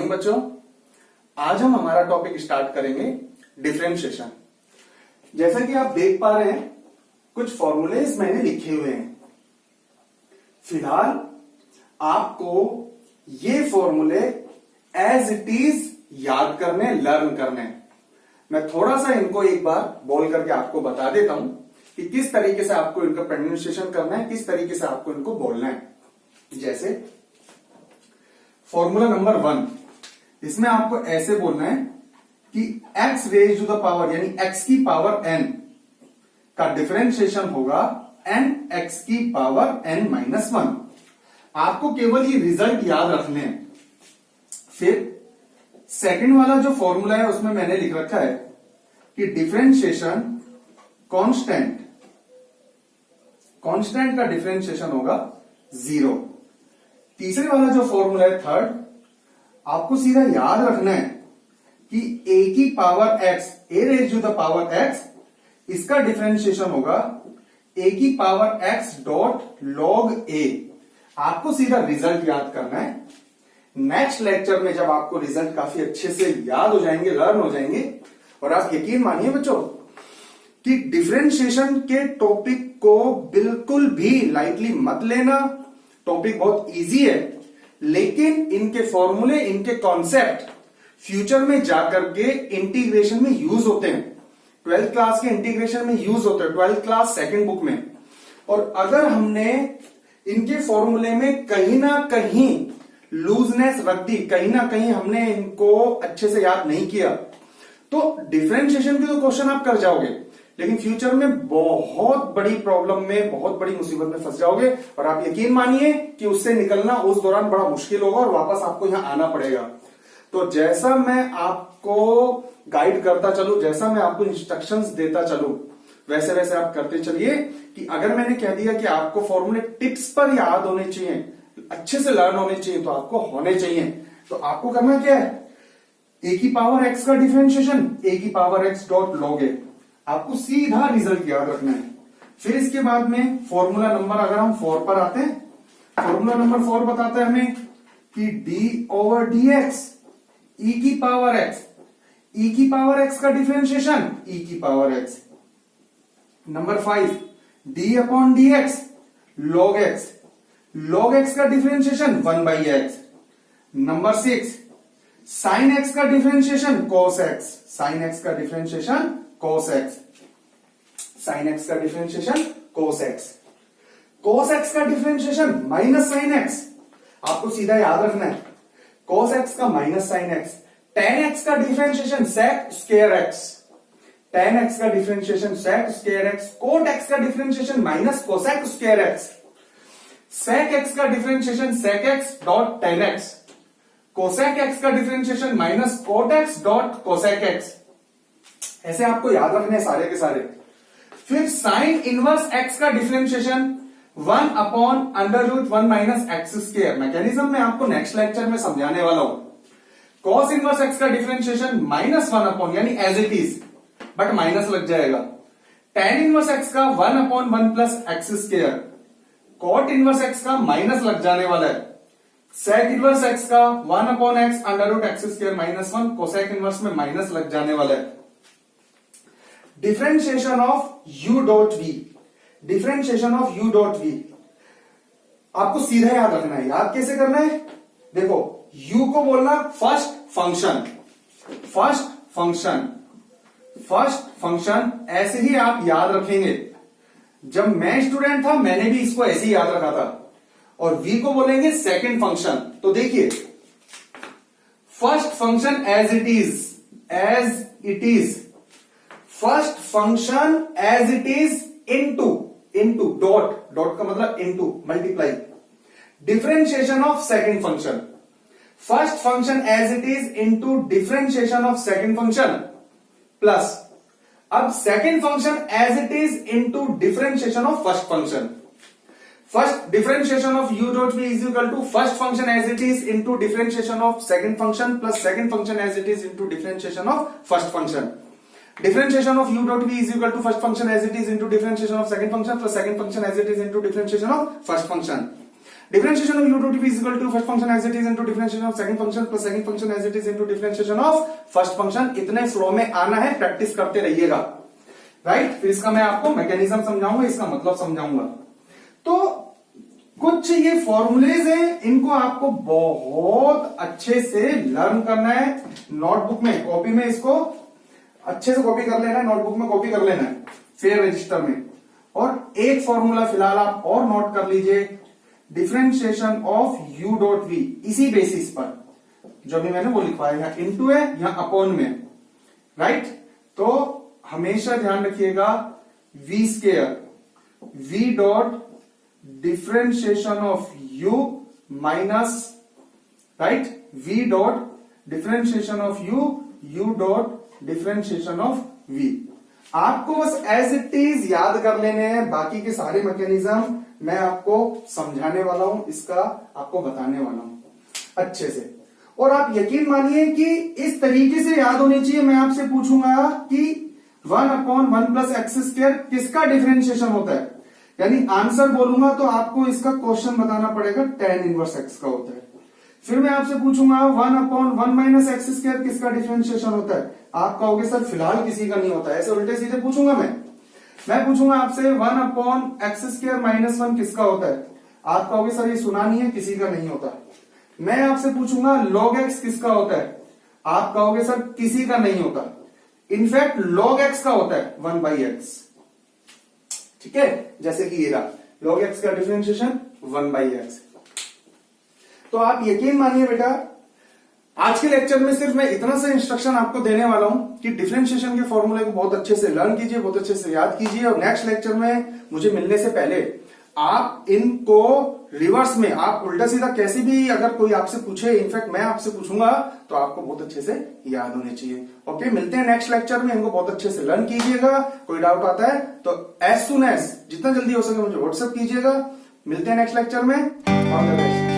Morning बच्चों। आज हम हमारा टॉपिक स्टार्ट करेंगे डिफरेंशिएशन। जैसा कि आप देख पा रहे हैं कुछ फॉर्मूलेज मैंने लिखे हुए हैं। फिलहाल आपको ये फॉर्मूले एज इट इज याद करने, लर्न करने। मैं थोड़ा सा इनको एक बार बोल करके आपको बता देता हूं कि किस तरीके से आपको इनका प्रोनाउंसिएशन करना है, किस तरीके से आपको इनको बोलना है। जैसे फॉर्मूला नंबर 1, इसमें आपको ऐसे बोलना है कि x raise to the power यानी x की पावर n का डिफरेंशिएशन होगा n x की पावर n माइनस 1। आपको केवल ये रिजल्ट याद रखने हैं। फिर सेकंड वाला जो फॉर्मूला है उसमें मैंने लिख रखा है कि डिफरेंशिएशन कांस्टेंट का डिफरेंशिएशन होगा 0। तीसरे वाला जो फॉर्मूला है थर्ड, आपको सीधा याद रखना है कि a की power x, a raise to the power x, इसका डिफरेंशिएशन होगा a की power x dot log a। आपको सीधा रिजल्ट याद करना है। नेक्स्ट लेक्चर में जब आपको रिजल्ट काफी अच्छे से याद हो जाएंगे, लर्न हो जाएंगे, और आप यकीन मानिए बच्चों कि डिफरेंशिएशन के टॉपिक को बिल्कुल भी लाइटली मत लेना। टॉपिक बहुत इजी है, लेकिन इनके फॉर्मूले, इनके कॉन्सेप्ट फ्यूचर में जाकर के इंटीग्रेशन में यूज होते हैं। 12th क्लास के इंटीग्रेशन में यूज होते हैं, 12th क्लास सेकंड बुक में। और अगर हमने इनके फॉर्मूले में कहीं ना कहीं लूजनेस रख दी, कहीं ना कहीं हमने इनको अच्छे से याद नहीं किया, तो डिफरेंशिएशन के तो क्वेश्चन आप कर जाओगे, लेकिन फ्यूचर में बहुत बड़ी प्रॉब्लम में, बहुत बड़ी मुसीबत में फंस जाओगे। और आप यकीन मानिए कि उससे निकलना उस दौरान बड़ा मुश्किल होगा और वापस आपको यहां आना पड़ेगा। तो जैसा मैं आपको गाइड करता चलूं, जैसा मैं आपको इंस्ट्रक्शंस देता चलूं, वैसे वैसे आप करते चलिए। कि अगर मैंने कह दिया कि आपको फॉर्मूले टिप्स पर याद होने चाहिए, अच्छे से लर्न होने चाहिए, तो आपको होने चाहिए। तो आपको करना क्या है, a की पावर x का डिफरेंशिएशन a की power x dot log a। आपको सीधा रिजल्ट याद रखना है। फिर इसके बाद में फॉर्मूला नंबर, अगर हम 4 पर आते हैं, फॉर्मूला नंबर 4 बताता है हमें कि d ओवर dx e की पावर x, e की पावर x का डिफरेंशिएशन e की power x। Number 5 d upon dx log x, log x का differentiation 1 by x। Number 6 sine x का differentiation cos x, sine x का differentiation cos x, sine x का differentiation cos x। cos x का differentiation minus sine x। आपको सीधा याद रखना है, cos x का minus sine x। tan x का differentiation sec square x, tan x का differentiation sec square x। cot x का differentiation minus cosec square x। sec x का differentiation sec x dot tan x। cosec x का differentiation minus cot x dot cosec x। ऐसे आपको याद रखने हैं सारे के सारे। फिर साइन इनवर्स x का differentiation 1 upon under root 1 minus x square. Mechanism में आपको नेक्स्ट लेक्चर में समझाने वाला हूं। कॉस इनवर्स x का डिफरेंशिएशन माइनस 1 अपॉन, यानी as it is, but minus लग जाएगा। tan इनवर्स x का 1 upon 1 plus x square. Cot inverse x का माइनस लग जाने वाला है। सेक इनवर्स x का 1 upon x under root x square minus 1, cosec inverse में माइनस लग जाने वाला है। Differentiation of u dot v, differentiation of u dot v आपको सीधा याद रखना है। याद कैसे करना है, देखो u को बोलना first function, first function, first function, ऐसे ही आप याद रखेंगे। जब मैं स्टूडेंट था मैंने भी इसको ऐसे ही याद रखा था। और v को बोलेंगे सेकंड फंक्शन। तो देखिए first function as it is, as it is, first function as it is into, into dot, dot का मतलब into, multiply, differentiation of second function. First function as it is into differentiation of second function plus, अब second function as it is into differentiation of first function. First differentiation of u dot v is equal to first function as it is into differentiation of second function plus second function as it is into differentiation of first function. Differentiation of u dot v is equal to first function as it is into differentiation of second function plus second function as it is into differentiation of first function. Differentiation of u dot v is equal to first function as it is into differentiation of second function plus second function as it is into differentiation of first function. इतने flow में आना है, practice करते रहिएगा, right? फिर इसका मैं आपको मैकेनिज्म समझाऊंगा, इसका मतलब समझाऊंगा। तो कुछ ये फॉर्मूलेज हैं, इनको आपको बहुत अच्छे से लर्न करना है। नोटबुक में, कॉपी में इसको अच्छे से कॉपी कर लेना है, नोटबुक में कॉपी कर लेना है, फेयर रजिस्टर में। और एक फॉर्मूला फिलहाल आप और नोट कर लीजिए, differentiation of u dot v, इसी बेसिस पर जो भी मैंने वो लिखवाया है, इनटू है या अपॉन में, राइट? तो हमेशा ध्यान रखिएगा v square, v dot differentiation of u minus, right, v dot differentiation of u dot differentiation of v। आपको बस एज इट इज याद कर लेने हैं, बाकी के सारे मैकेनिज्म मैं आपको समझाने वाला हूं, इसका आपको बताने वाला हूं अच्छे से। और आप यकीन मानिए कि इस तरीके से याद होनी चाहिए। मैं आपसे पूछूंगा कि 1/1 प्लस एक्स स्क्वायर किसका डिफरेंशिएशन होता है, यानी आंसर बोलूंगा तो आपको इसका क्वेश्चन बताना पड़ेगा, tan इनवर्स एक्स का होता है। फिर मैं आपसे पूछूंगा 1/1 माइनस एक्स स्क्वायर किसका डिफरेंशिएशन होता है, आप कहोगे सर फिलहाल किसी का नहीं होता है। ऐसे उल्टे सीधे पूछूंगा मैं पूछूंगा आपसे 1/x स्क्वायर माइनस 1 किसका होता है, आप कहोगे सर ये सुना नहीं है, किसी का नहीं होता। मैं आपसे पूछूंगा log x किसका होता है, आप कहोगे सर किसी का नहीं होता। इनफैक्ट log x का होता है 1/x, ठीक है, जैसे कि ये रहा log x का डिफरेंशिएशन 1/x। तो आप यकीन मानिए बेटा, आज के लेक्चर में सिर्फ मैं इतना सा इंस्ट्रक्शन आपको देने वाला हूं कि डिफरेंशिएशन के फॉर्मूले को बहुत अच्छे से लर्न कीजिए, बहुत अच्छे से याद कीजिए, और नेक्स्ट लेक्चर में मुझे मिलने से पहले आप इनको रिवर्स में, आप उल्टा सीधा कैसे भी अगर कोई आपसे पूछे, इनफैक्ट मैं आपसे पूछूंगा, तो आपको बहुत अच्छे से याद होने चाहिए। ओके, मिलते हैं नेक्स्ट लेक्चर में, इनको बहुत अच्छे से लर्न कीजिएगा। कोई डाउट आता है तो एज सुन एज जितना जल्दी हो सके मुझे व्हाट्सएप कीजिएगा। मिलते हैं नेक्स्ट लेक्चर में, ऑल द बेस्ट।